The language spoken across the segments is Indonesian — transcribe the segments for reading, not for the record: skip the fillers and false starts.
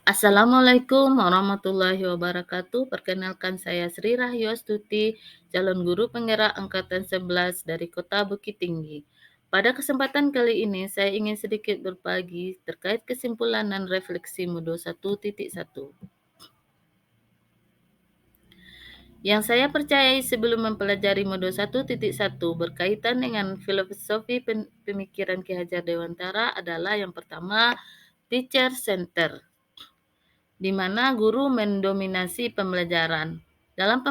Assalamualaikum warahmatullahi wabarakatuh. Perkenalkan saya Sri Rahyostuti, calon guru penggerak angkatan 11 dari Kota Bukit Tinggi. Pada kesempatan kali ini saya ingin sedikit berbagi terkait kesimpulan dan refleksi Modo 1.1. Yang saya percayai sebelum mempelajari Modo 1.1 berkaitan dengan filosofi pemikiran Ki Hajar Dewantara adalah yang pertama, teacher center, di mana guru mendominasi pembelajaran. Dalam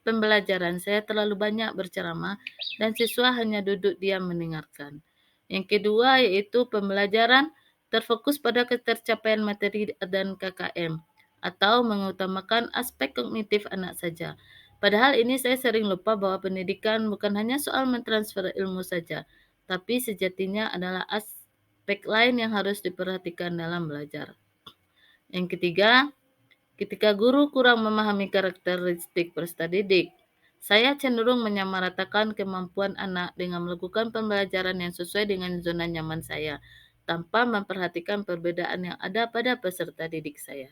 pembelajaran, saya terlalu banyak berceramah dan siswa hanya duduk diam mendengarkan. Yang kedua yaitu pembelajaran terfokus pada ketercapaian materi dan KKM atau mengutamakan aspek kognitif anak saja. Padahal ini saya sering lupa bahwa pendidikan bukan hanya soal mentransfer ilmu saja, tapi sejatinya adalah aspek lain yang harus diperhatikan dalam belajar. Yang ketiga, ketika guru kurang memahami karakteristik peserta didik, saya cenderung menyamaratakan kemampuan anak dengan melakukan pembelajaran yang sesuai dengan zona nyaman saya, tanpa memperhatikan perbedaan yang ada pada peserta didik saya.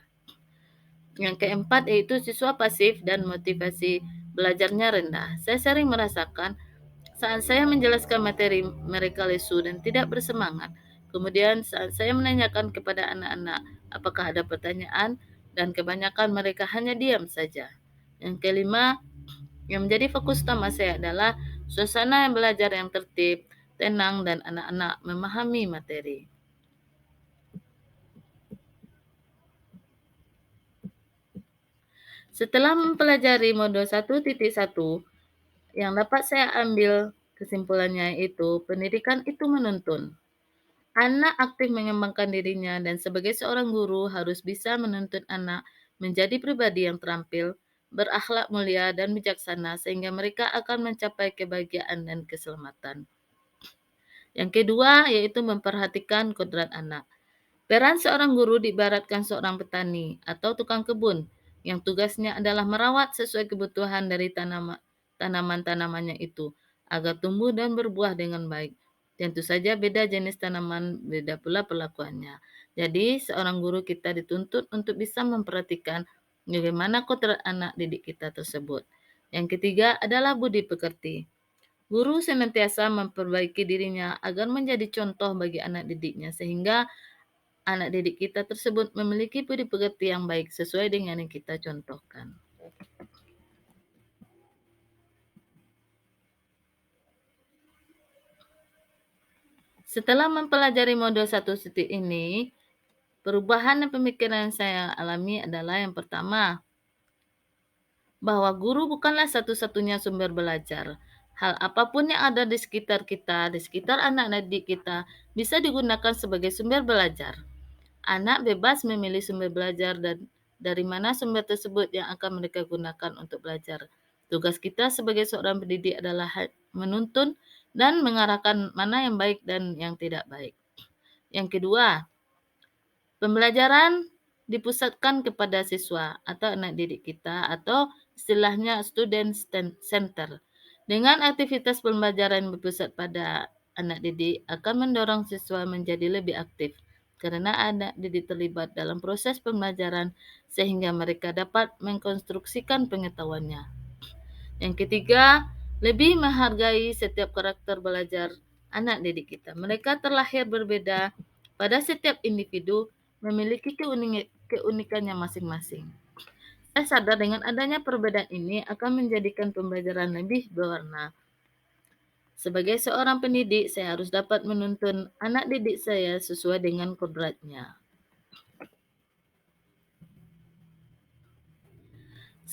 Yang keempat yaitu siswa pasif dan motivasi belajarnya rendah. Saya sering merasakan saat saya menjelaskan materi mereka lesu dan tidak bersemangat. Kemudian saat saya menanyakan kepada anak-anak apakah ada pertanyaan dan kebanyakan mereka hanya diam saja. Yang kelima, yang menjadi fokus utama saya adalah suasana belajar yang tertib, tenang, dan anak-anak memahami materi. Setelah mempelajari modul 1.1, yang dapat saya ambil kesimpulannya itu pendidikan itu menuntun. Anak aktif mengembangkan dirinya dan sebagai seorang guru harus bisa menuntun anak menjadi pribadi yang terampil, berakhlak mulia dan bijaksana sehingga mereka akan mencapai kebahagiaan dan keselamatan. Yang kedua yaitu memperhatikan kodrat anak. Peran seorang guru diibaratkan seorang petani atau tukang kebun yang tugasnya adalah merawat sesuai kebutuhan dari tanaman-tanamannya itu agar tumbuh dan berbuah dengan baik. Tentu saja beda jenis tanaman, beda pula perlakuannya. Jadi seorang guru kita dituntut untuk bisa memperhatikan bagaimana kodrat anak didik kita tersebut. Yang ketiga adalah budi pekerti. Guru senantiasa memperbaiki dirinya agar menjadi contoh bagi anak didiknya sehingga anak didik kita tersebut memiliki budi pekerti yang baik sesuai dengan yang kita contohkan. Setelah mempelajari modul 1 ini, perubahan dan pemikiran yang saya alami adalah yang pertama, bahwa guru bukanlah satu-satunya sumber belajar. Hal apapun yang ada di sekitar kita, di sekitar anak didik kita, bisa digunakan sebagai sumber belajar. Anak bebas memilih sumber belajar dan dari mana sumber tersebut yang akan mereka gunakan untuk belajar. Tugas kita sebagai seorang pendidik adalah menuntun dan mengarahkan mana yang baik dan yang tidak baik. Yang kedua, pembelajaran dipusatkan kepada siswa atau anak didik kita atau istilahnya student center. Dengan aktivitas pembelajaran berpusat pada anak didik akan mendorong siswa menjadi lebih aktif karena anak didik terlibat dalam proses pembelajaran sehingga mereka dapat mengkonstruksikan pengetahuannya. Yang ketiga, lebih menghargai setiap karakter belajar anak didik kita. Mereka terlahir berbeda, pada setiap individu memiliki keunikannya masing-masing. Saya sadar dengan adanya perbedaan ini akan menjadikan pembelajaran lebih berwarna. Sebagai seorang pendidik, saya harus dapat menuntun anak didik saya sesuai dengan kodratnya.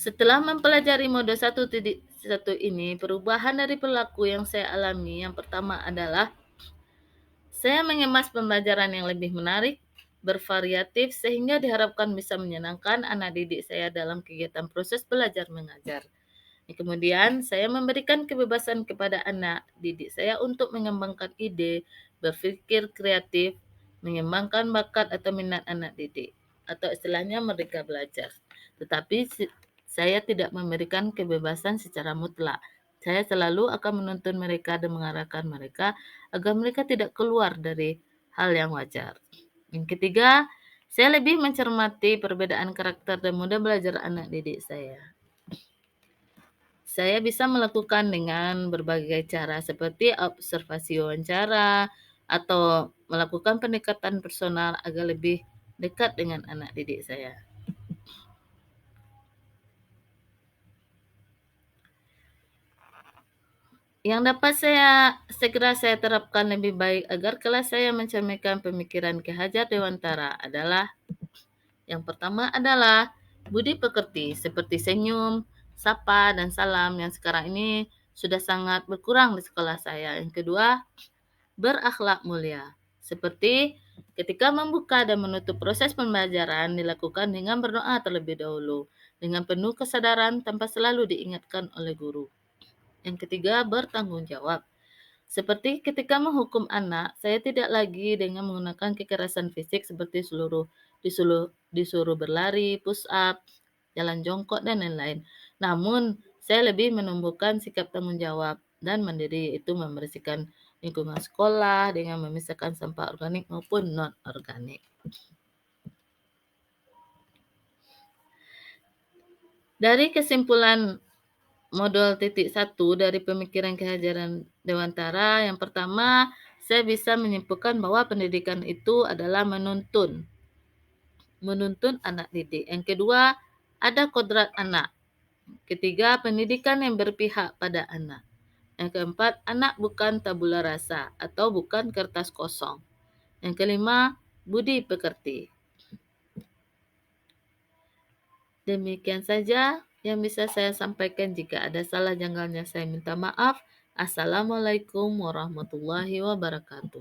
Setelah mempelajari mode 1.1 ini, perubahan dari perilaku yang saya alami yang pertama adalah saya mengemas pembelajaran yang lebih menarik, bervariatif, sehingga diharapkan bisa menyenangkan anak didik saya dalam kegiatan proses belajar mengajar. Kemudian, saya memberikan kebebasan kepada anak didik saya untuk mengembangkan ide, berpikir kreatif, mengembangkan bakat atau minat anak didik, atau istilahnya mereka belajar. Tetapi saya tidak memberikan kebebasan secara mutlak. Saya selalu akan menuntun mereka dan mengarahkan mereka agar mereka tidak keluar dari hal yang wajar. Yang ketiga, Saya lebih mencermati perbedaan karakter dan mudah belajar anak didik saya. Saya bisa melakukan dengan berbagai cara seperti observasi wawancara atau melakukan pendekatan personal agar lebih dekat dengan anak didik saya. Yang dapat segera saya terapkan lebih baik agar kelas saya mencerminkan pemikiran Ki Hajar Dewantara adalah yang pertama adalah budi pekerti seperti senyum, sapa, dan salam yang sekarang ini sudah sangat berkurang di sekolah saya. Yang kedua, berakhlak mulia seperti ketika membuka dan menutup proses pembelajaran dilakukan dengan berdoa terlebih dahulu dengan penuh kesadaran tanpa selalu diingatkan oleh guru. Yang ketiga, bertanggung jawab. Seperti ketika menghukum anak, saya tidak lagi dengan menggunakan kekerasan fisik seperti disuruh berlari, push up, jalan jongkok, dan lain-lain. Namun, saya lebih menumbuhkan sikap tanggung jawab dan mandiri, yaitu membersihkan lingkungan sekolah dengan memisahkan sampah organik maupun non-organik. Dari kesimpulan modul titik 1 dari pemikiran Ki Hajar Dewantara, yang pertama, saya bisa menyimpulkan bahwa pendidikan itu adalah menuntun anak didik. Yang kedua, ada kodrat anak. Ketiga, pendidikan yang berpihak pada anak. Yang keempat, anak bukan tabula rasa atau bukan kertas kosong. Yang kelima, budi pekerti. Demikian saja yang bisa saya sampaikan. Jika ada salah janggalnya saya minta maaf. Assalamualaikum warahmatullahi wabarakatuh.